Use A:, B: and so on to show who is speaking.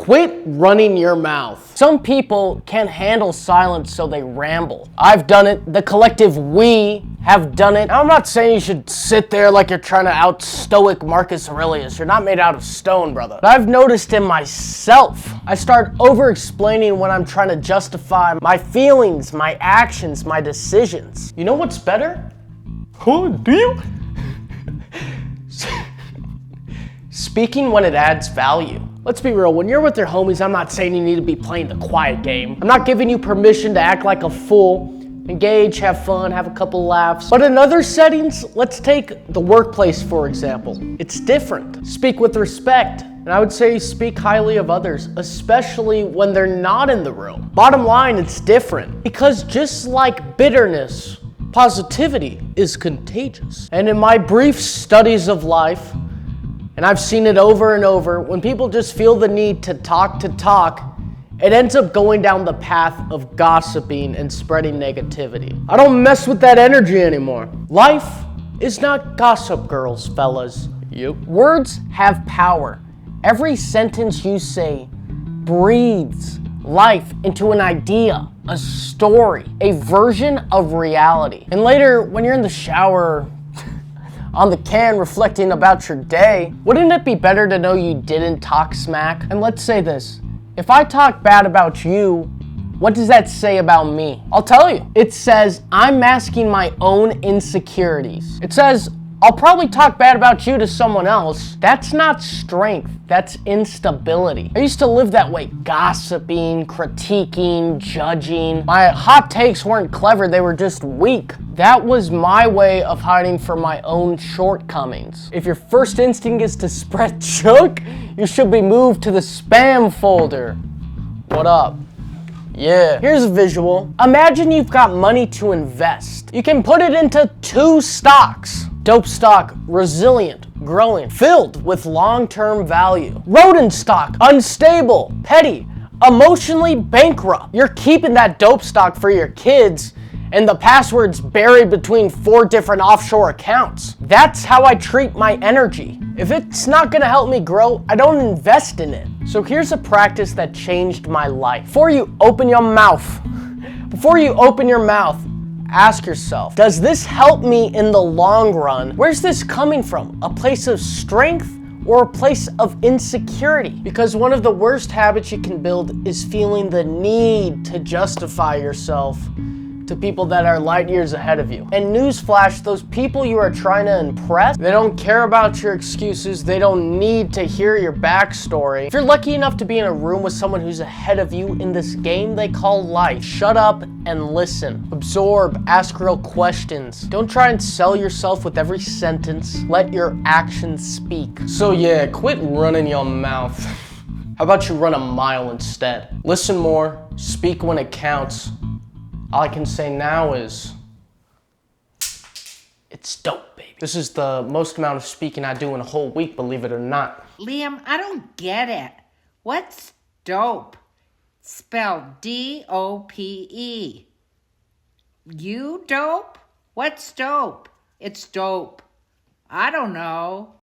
A: Quit running your mouth. Some people can't handle silence, so they ramble. I've done it. The collective we have done it. Now, I'm not saying you should sit there like you're trying to out-stoic Marcus Aurelius. You're not made out of stone, brother. But I've noticed in myself, I start over-explaining when I'm trying to justify my feelings, my actions, my decisions. You know what's better? Oh, do you? Speaking when it adds value. Let's be real, when you're with your homies, I'm not saying you need to be playing the quiet game. I'm not giving you permission to act like a fool. Engage, have fun, have a couple laughs. But in other settings, let's take the workplace, for example. It's different. Speak with respect. And I would say speak highly of others, especially when they're not in the room. Bottom line, it's different. Because just like bitterness, positivity is contagious. And in my brief studies of life, and I've seen it over and over, when people just feel the need to talk, it ends up going down the path of gossiping and spreading negativity. I don't mess with that energy anymore. Life is not Gossip Girls, fellas. Yep. Words have power. Every sentence you say breathes life into an idea, a story, a version of reality. And later, when you're in the shower, on the can reflecting about your day, wouldn't it be better to know you didn't talk smack? And let's say this, if I talk bad about you, what does that say about me? I'll tell you. It says I'm masking my own insecurities. It says I'll probably talk bad about you to someone else. That's not strength, that's instability. I used to live that way, gossiping, critiquing, judging. My hot takes weren't clever, they were just weak. That was my way of hiding from my own shortcomings. If your first instinct is to spread junk, you should be moved to the spam folder. What up? Yeah. Here's a visual. Imagine you've got money to invest. You can put it into 2 stocks. Dope stock, resilient, growing, filled with long-term value. Rodent stock, unstable, petty, emotionally bankrupt. You're keeping that dope stock for your kids, and the password's buried between 4 different offshore accounts. That's how I treat my energy. If it's not gonna help me grow, I don't invest in it. So here's a practice that changed my life. Before you open your mouth, ask yourself, does this help me in the long run? Where's this coming from? A place of strength or a place of insecurity? Because one of the worst habits you can build is feeling the need to justify yourself to people that are light years ahead of you. And newsflash, those people you are trying to impress, they don't care about your excuses, they don't need to hear your backstory. If you're lucky enough to be in a room with someone who's ahead of you in this game they call life, shut up and listen. Absorb, ask real questions. Don't try and sell yourself with every sentence. Let your actions speak. So yeah, quit running your mouth. How about you run a mile instead? Listen more, speak when it counts. All I can say now is, it's dope, baby. This is the most amount of speaking I do in a whole week, believe it or not.
B: Liam, I don't get it. What's dope? Spelled D-O-P-E. You dope? What's dope? It's dope. I don't know.